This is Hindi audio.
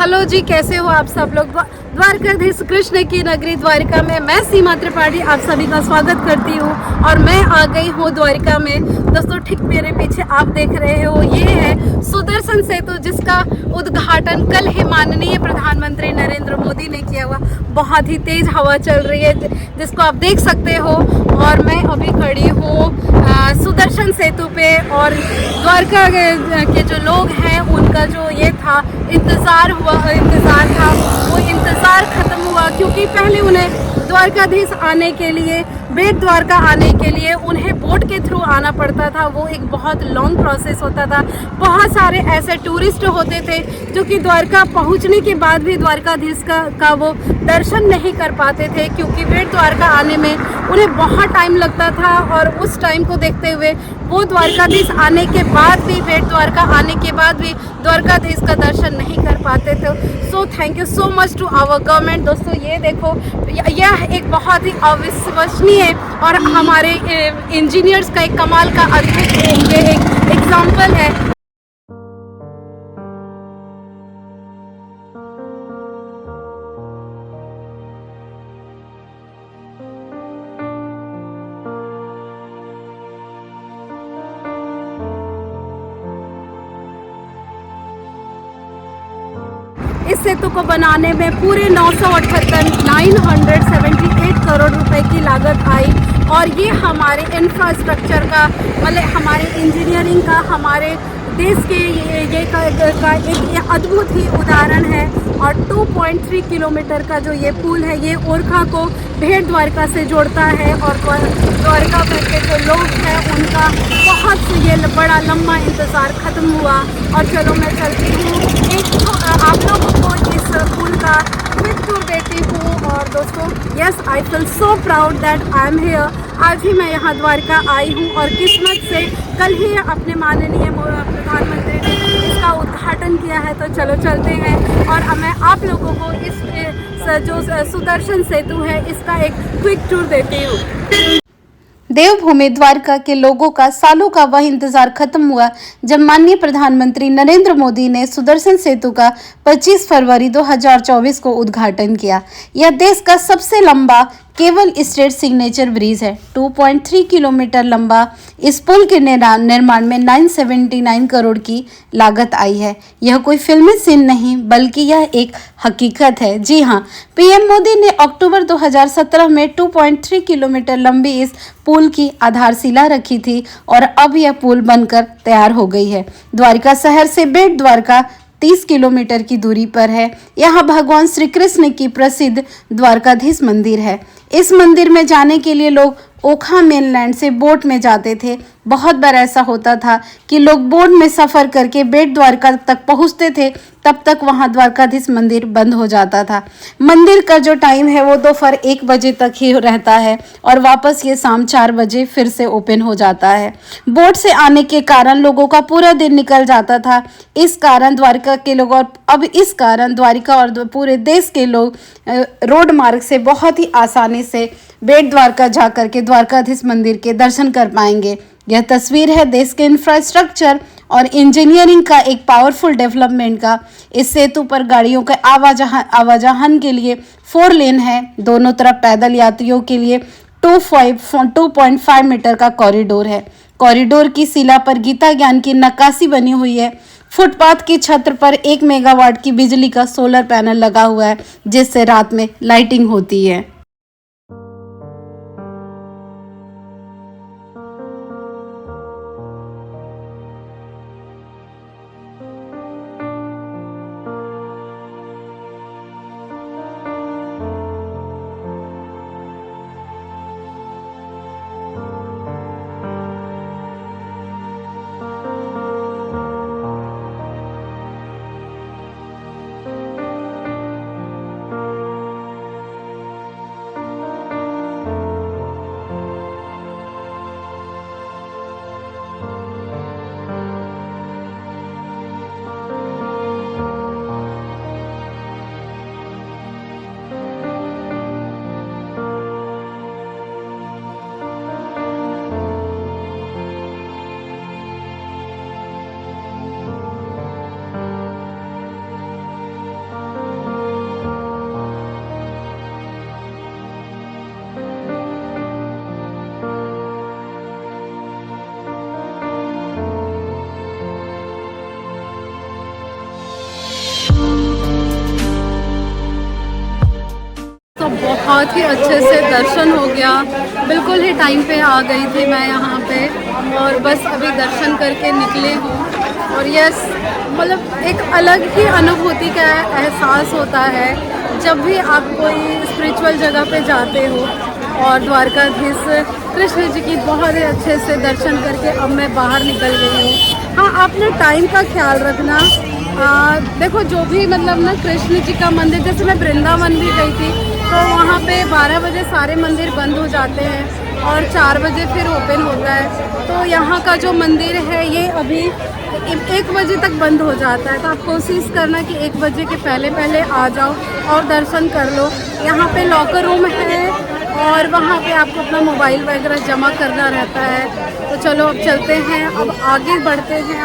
हेलो जी, कैसे हो आप सब लोग। द्वारकाधीश कृष्ण की नगरी द्वारिका में मैं सीमा त्रिपाठी आप सभी का स्वागत करती हूँ और मैं आ गई हूँ द्वारिका में। दोस्तों, ठीक मेरे पीछे आप देख रहे हो, ये है सुदर्शन सेतु, जिसका उद्घाटन कल ही माननीय प्रधानमंत्री नरेंद्र मोदी ने किया हुआ। बहुत ही तेज हवा चल रही है, जिसको आप देख सकते हो। और मैं अभी खड़ी हूँ सुदर्शन सेतु पे, और द्वारका के जो लोग हैं उनका जो ये था इंतज़ार था, वो इंतज़ार ख़त्म हुआ। क्योंकि पहले उन्हें द्वारकाधीश आने के लिए, बेट द्वारका आने के लिए उन्हें बोट के थ्रू आना पड़ता था। वो एक बहुत लॉन्ग प्रोसेस होता था। बहुत सारे ऐसे टूरिस्ट होते थे जो कि द्वारका पहुंचने के बाद भी द्वारकाधीश का वो दर्शन नहीं कर पाते थे, क्योंकि बेट द्वारका आने में उन्हें बहुत टाइम लगता था। और उस टाइम को देखते हुए वो द्वारकाधीश आने के बाद भी, बेट द्वारका आने के बाद भी द्वारकाधीश का दर्शन नहीं कर पाते थे। So thank you so much to our government. दोस्तों, ये देखो, यह एक बहुत ही अविश्वसनीय और हमारे इंजीनियर्स का एक कमाल का अद्भुत एक एग्जाम्पल है। इस सेतु को बनाने में पूरे 978 करोड़ रुपए की लागत आई। और ये हमारे इंफ्रास्ट्रक्चर का, मतलब हमारे इंजीनियरिंग का, हमारे देश के ये का एक अद्भुत ही उदाहरण है। और 2.3 किलोमीटर का जो ये पुल है, ये ओरछा को भेट द्वारका से जोड़ता है। और द्वारका के जो लोग हैं उनका बहुत ये बड़ा लंबा इंतज़ार ख़त्म हुआ। और चलो मैं चलती हूँ, आप लोगों को इस पुल का क्विक टूर देती हूँ। और दोस्तों, yes, I feel so proud that I am here. आज ही मैं यहाँ द्वारका आई हूँ और किस्मत से कल ही अपने माननीय प्रधानमंत्री ने इसका उद्घाटन किया है। तो चलो चलते हैं और मैं आप लोगों को इस जो सुदर्शन सेतु है इसका एक क्विक टूर देती हूँ। देवभूमि द्वारका के लोगों का सालों का वह इंतजार खत्म हुआ जब माननीय प्रधानमंत्री नरेंद्र मोदी ने सुदर्शन सेतु का 25 फरवरी 2024 को उद्घाटन किया। यह देश का सबसे लंबा केवल स्टेट सिग्नेचर ब्रिज है। 2.3 किलोमीटर लंबा इस पुल के निर्माण में 979 करोड़ की लागत आई है। यह कोई फिल्मी सीन नहीं, बल्कि यह एक हकीकत है। जी हाँ, पीएम मोदी ने अक्टूबर 2017 में 2.3 किलोमीटर लंबी इस पुल की आधारशिला रखी थी और अब यह पुल बनकर तैयार हो गई है। द्वारका शहर से बेट द्वारका 30 किलोमीटर की दूरी पर है। यहाँ भगवान श्री कृष्ण की प्रसिद्ध द्वारकाधीश मंदिर है। इस मंदिर में जाने के लिए लोग ओखा मेनलैंड से बोट में जाते थे। बहुत बार ऐसा होता था कि लोग बोट में सफ़र करके बेट द्वारका तक पहुँचते थे, तब तक वहाँ द्वारकाधीश मंदिर बंद हो जाता था। मंदिर का जो टाइम है वो दोपहर 1 बजे तक ही रहता है और वापस ये शाम 4 बजे फिर से ओपन हो जाता है। बोट से आने के कारण लोगों का पूरा दिन निकल जाता था। इस कारण द्वारका के लोग, और अब इस कारण द्वारिका और पूरे देश के लोग रोड मार्ग से बहुत ही आसानी से बेट द्वारका जा करके द्वारकाधीश मंदिर के दर्शन कर पाएंगे। यह तस्वीर है देश के इंफ्रास्ट्रक्चर और इंजीनियरिंग का एक पावरफुल डेवलपमेंट का। इस सेतु पर गाड़ियों के आवाजाहन के लिए 4 लेन है। दोनों तरफ पैदल यात्रियों के लिए 2.5 मीटर का कॉरिडोर है। कॉरिडोर की शिला पर गीता ज्ञान की नक्काशी बनी हुई है। फुटपाथ की छत पर 1 मेगावाट की बिजली का सोलर पैनल लगा हुआ है, जिससे रात में लाइटिंग होती है। बहुत ही अच्छे से दर्शन हो गया। बिल्कुल ही टाइम पे आ गई थी मैं यहाँ पे और बस अभी दर्शन करके निकले हूँ। और यस, मतलब एक अलग ही अनुभूति का एहसास होता है जब भी आप कोई स्पिरिचुअल जगह पे जाते हो। और द्वारकाधीश कृष्ण जी की बहुत ही अच्छे से दर्शन करके अब मैं बाहर निकल गई हूँ। हाँ, आपने टाइम का ख्याल रखना। देखो, जो भी मतलब ना कृष्ण जी का मंदिर, जैसे मैं वृंदावन भी गई थी तो वहाँ पे 12 बजे सारे मंदिर बंद हो जाते हैं और 4 बजे फिर ओपन होता है। तो यहाँ का जो मंदिर है ये अभी 1 बजे तक बंद हो जाता है। तो आप कोशिश करना कि 1 बजे के पहले पहले आ जाओ और दर्शन कर लो। यहाँ पे लॉकर रूम है और वहाँ पे आपको अपना मोबाइल वगैरह जमा करना रहता है। तो चलो अब चलते हैं, अब आगे बढ़ते हैं।